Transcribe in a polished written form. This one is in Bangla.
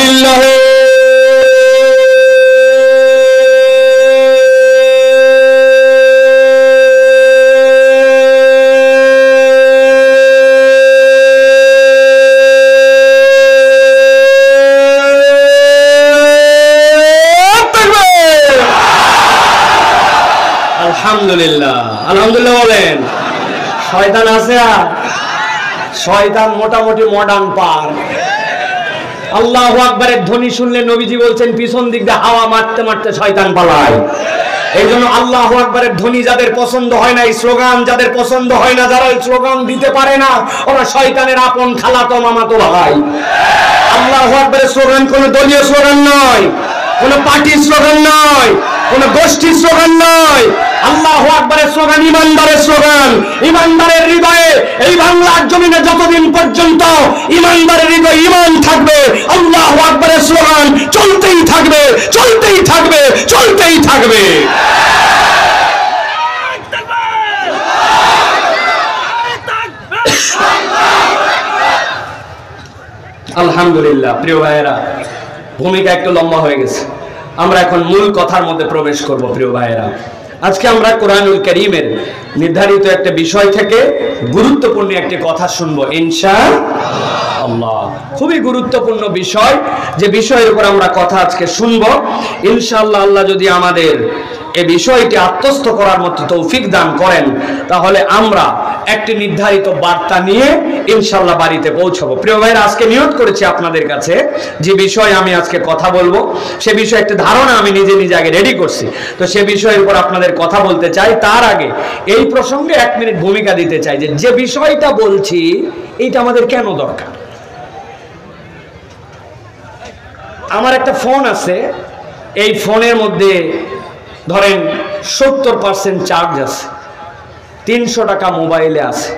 লিল্লাহি আলহামদুলিল্লাহ আলহামদুলিল্লাহ বলেন। শয়তান আছে আর শয়তান মোটামুটি মডার্ন পার। আল্লাহু আকবারের ধ্বনি শুনলে নবীজি বলছেন পিছন দিক দিয়ে হাওয়া মারতে মারতে শয়তান পালায়। এই জন্য আল্লাহু আকবারের ধ্বনি যাদের পছন্দ হয় না, এই স্লোগান যাদের পছন্দ হয় না, যারা এই স্লোগান দিতে পারে না, ওরা শয়তানের আপন খালাতো মামাতো ভাই। আল্লাহু আকবারের স্লোগান কোন দলীয় স্লোগান নয়, কোন পার্টির স্লোগান নয়, কোন গোষ্ঠীর স্লোগান নয়। আল্লাহু আকবারের স্লোগান ইমানদারের স্লোগান। ইমানদারের হৃদয়ে এই বাংলার জমিনে যতদিন পর্যন্ত ইমানদারের হৃদয়ে ঈমান থাকবে, আল্লাহু আকবারের স্লোগান চলতেই থাকবে, চলতেই থাকবে, চলতেই থাকবে। আলহামদুলিল্লাহ। প্রিয় ভাইয়েরা, ভূমিকা একটু লম্বা হয়ে গেছে, আমরা এখন মূল কথার মধ্যে প্রবেশ করব। প্রিয় ভাইয়েরা, আজকে আমরা কোরআনুল কারীমের নির্ধারিত একটা বিষয় থেকে গুরুত্বপূর্ণ একটি কথা শুনবো ইনশাআল্লাহ। খুবই গুরুত্বপূর্ণ বিষয়, যে বিষয়ের উপর আমরা কথা আজকে শুনবো ইনশাআল্লাহ। আল্লাহ যদি আমাদের এই বিষয়টি আত্মস্থ করার মতো তৌফিক দান করেন, তাহলে আমরা একটি নির্ধারিত বার্তা নিয়ে ইনশাআল্লাহ বাড়িতে পৌঁছাবো। প্রিয় ভাইরা, আজকে নিয়ত করেছি আপনাদের কাছে যে বিষয়ে আমি আজকে কথা বলবো, সে বিষয়ে একটা ধারণা আমি নিজে নিজে আগে রেডি করছি। তো সে বিষয়ের উপর আপনাদের কথা বলতে চাই। তার আগে এই প্রসঙ্গে 1 মিনিট ভূমিকা দিতে চাই যে যে বিষয়টা বলছি এইটা আমাদের কেন দরকার। আমার একটা ফোন আছে, এই ফোনের মধ্যে ধরেন 70% চার্জ আছে, 300 টাকা মোবাইলে আছে,